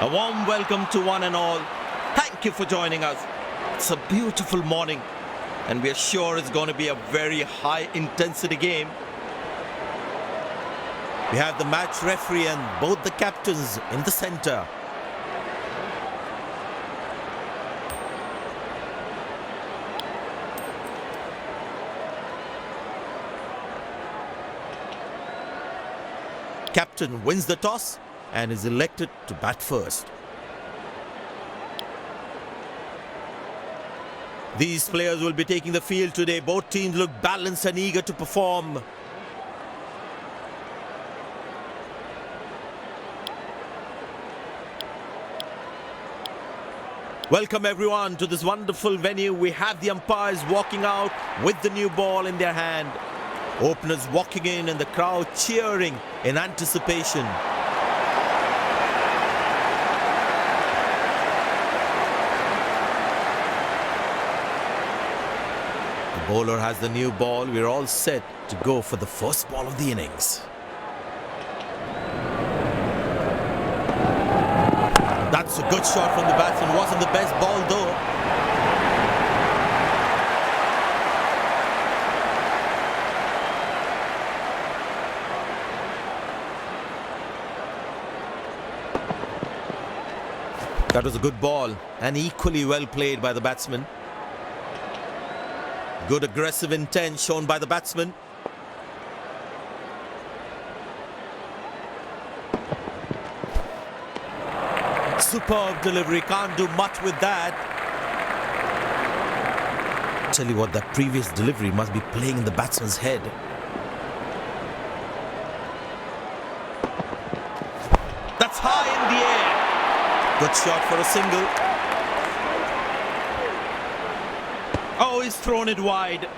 A warm welcome to one and all. Thank you for joining us. It's a beautiful morning and we are sure it's going to be a very high intensity game. We have the match referee and both the captains in the center. Captain wins the toss and is elected to bat first. These players will be taking the field today. Both teams look balanced and eager to perform. Welcome everyone to this wonderful venue. We have the umpires walking out with the new ball in their hand. Openers walking in and the crowd cheering in anticipation. The bowler has the new ball. We're all set to go for the first ball of the innings. That's a good shot from the batsman. Wasn't the best ball though. That was a good ball and equally well played by the batsman. Good aggressive intent shown by the batsman. Superb delivery, can't do much with that. Tell you what, that previous delivery must be playing in the batsman's head. That's high in the air. Good shot for a single. Oh, he's thrown it wide.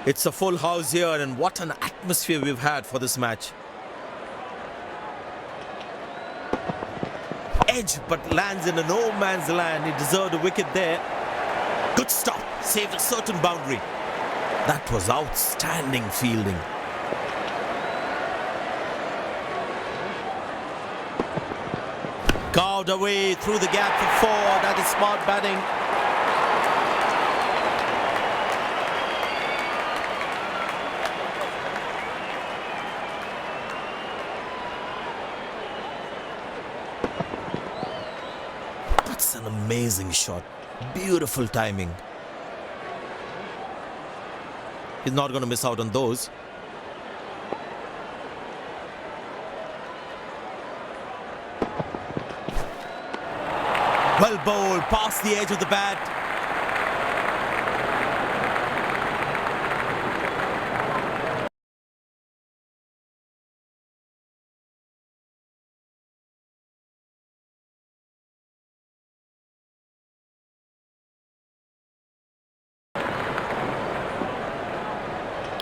It's a full house here and what an atmosphere we've had for this match. Edge but lands in a no man's land. He deserved a wicket there. Good stop. Saved a certain boundary. That was outstanding fielding. Carved away through the gap for 4. That is smart batting. That's an amazing shot. Beautiful timing. He's not going to miss out on those. Well bowled, past the edge of the bat.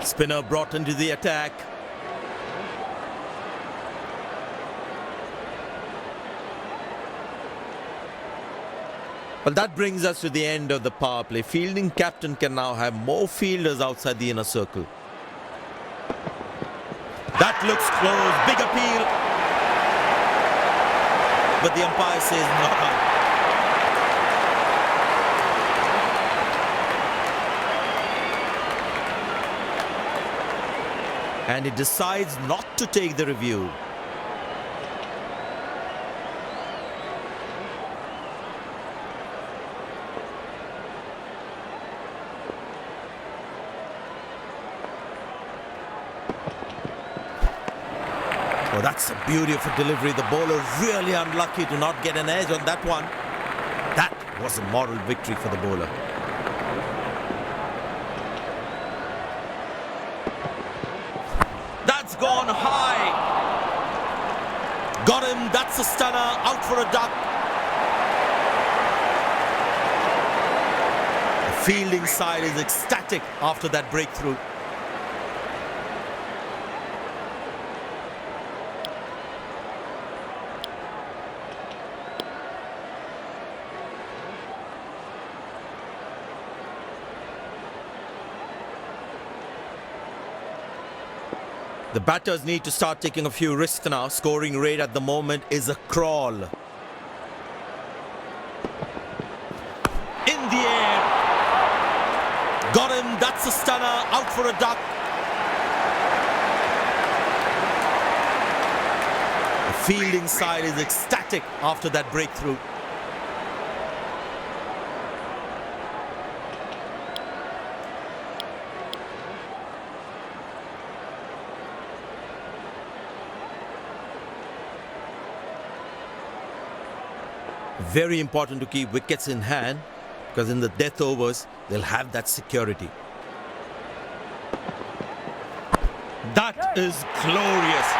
Spinner brought into the attack. Well, that brings us to the end of the power play. Fielding captain can now have more fielders outside the inner circle. That looks close. Big appeal. But the umpire says not out. And he decides not to take the review. Oh, that's a beauty of a delivery. The bowler really unlucky to not get an edge on that one. That was a moral victory for the bowler. That's gone high. Got him. That's a stunner. Out for a duck. The fielding side is ecstatic after that breakthrough. The batters need to start taking a few risks now. Scoring rate at the moment is a crawl. In the air. Got him. That's a stunner. Out for a duck. The fielding side is ecstatic after that breakthrough. Very important to keep wickets in hand, because in the death overs, they'll have that security. That is glorious.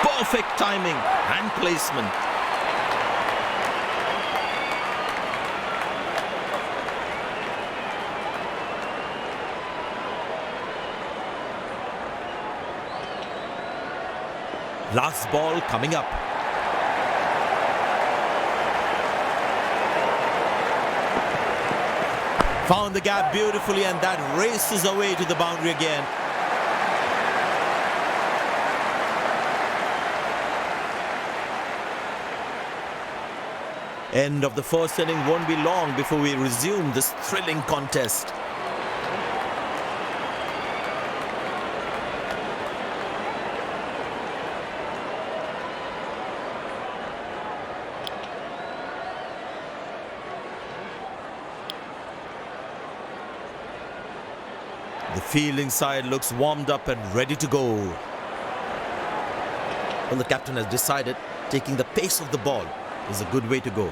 Perfect timing and placement. Last ball coming up. Found the gap beautifully, and that races away to the boundary again. End of the first inning won't be long before we resume this thrilling contest. The fielding side looks warmed up and ready to go. Well, the captain has decided taking the pace of the ball is a good way to go.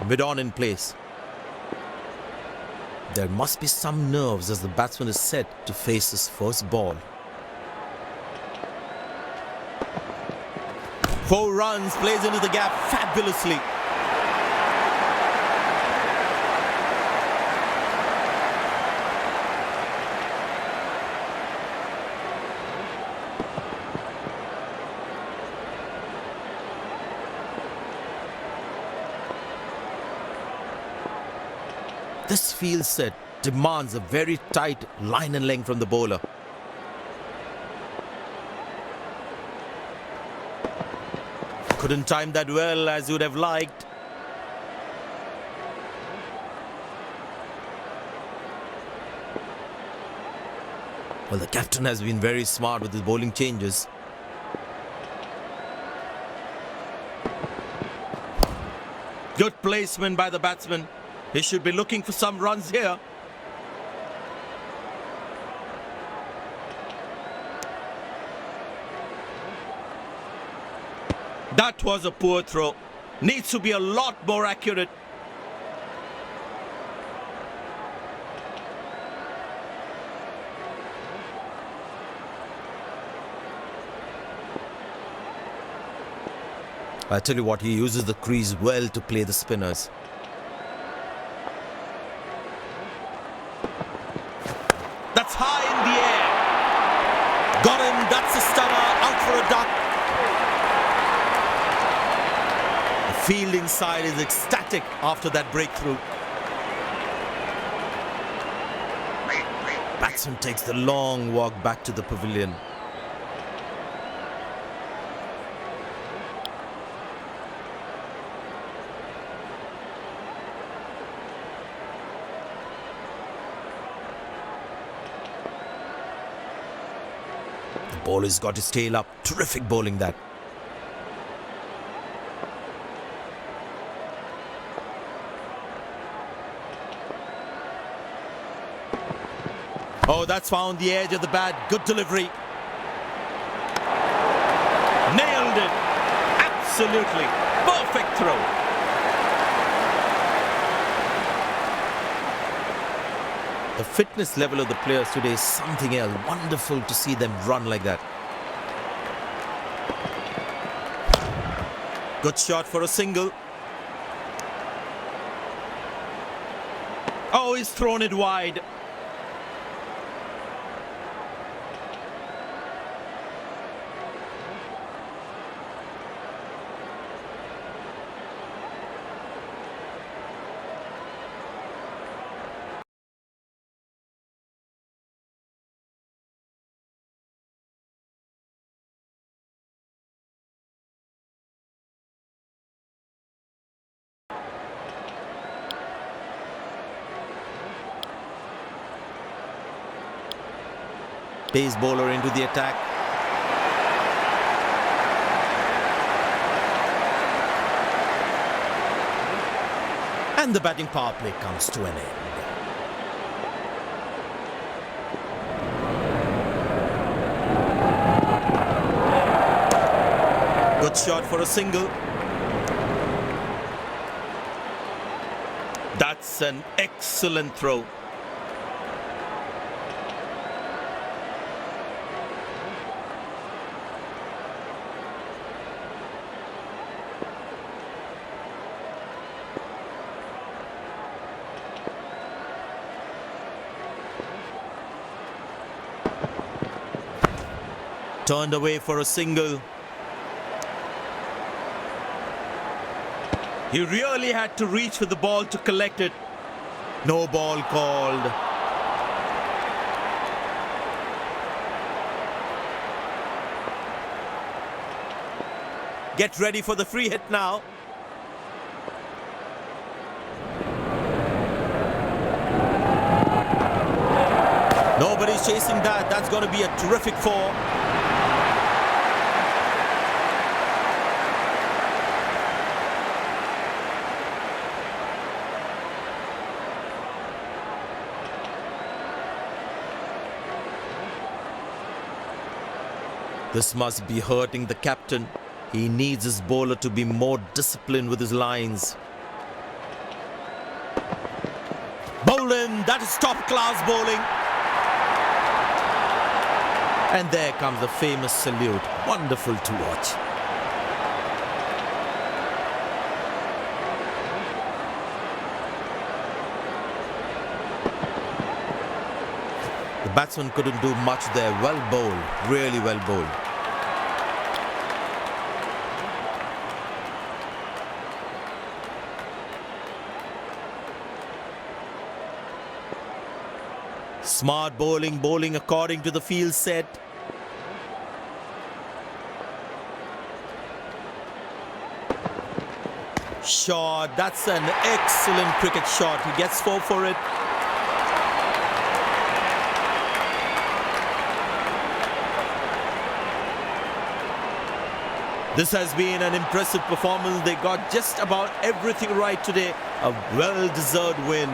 Mid-on in place. There must be some nerves as the batsman is set to face his first ball. 4 runs, plays into the gap fabulously. This field set demands a very tight line and length from the bowler. Couldn't time that well as you would have liked. Well, the captain has been very smart with his bowling changes. Good placement by the batsman. He should be looking for some runs here. That was a poor throw. Needs to be a lot more accurate. I tell you what, he uses the crease well to play the spinners. That's high in the air. Got him. That's a stunner. Out for a duck. The fielding side is ecstatic after that breakthrough. Batsman takes the long walk back to the pavilion. Bowler's got his tail up. Terrific bowling that. Oh, that's found the edge of the bat. Good delivery. Nailed it. Absolutely. Perfect throw. The fitness level of the players today is something else. Wonderful to see them run like that. Good shot for a single. Now he's thrown it wide. Pace bowler into the attack. And the batting power play comes to an end. Good shot for a single. That's an excellent throw. Turned away for a single. He really had to reach for the ball to collect it. No ball called. Get ready for the free hit now. Nobody's chasing that. That's going to be a terrific four. This must be hurting the captain. He needs his bowler to be more disciplined with his lines. Bowling, that is top-class bowling. And there comes the famous salute. Wonderful to watch. The batsman couldn't do much there. Well bowled, really well bowled. Smart bowling, bowling according to the field set. Shot, that's an excellent cricket shot. He gets 4 for it. This has been an impressive performance. They got just about everything right today. A well-deserved win.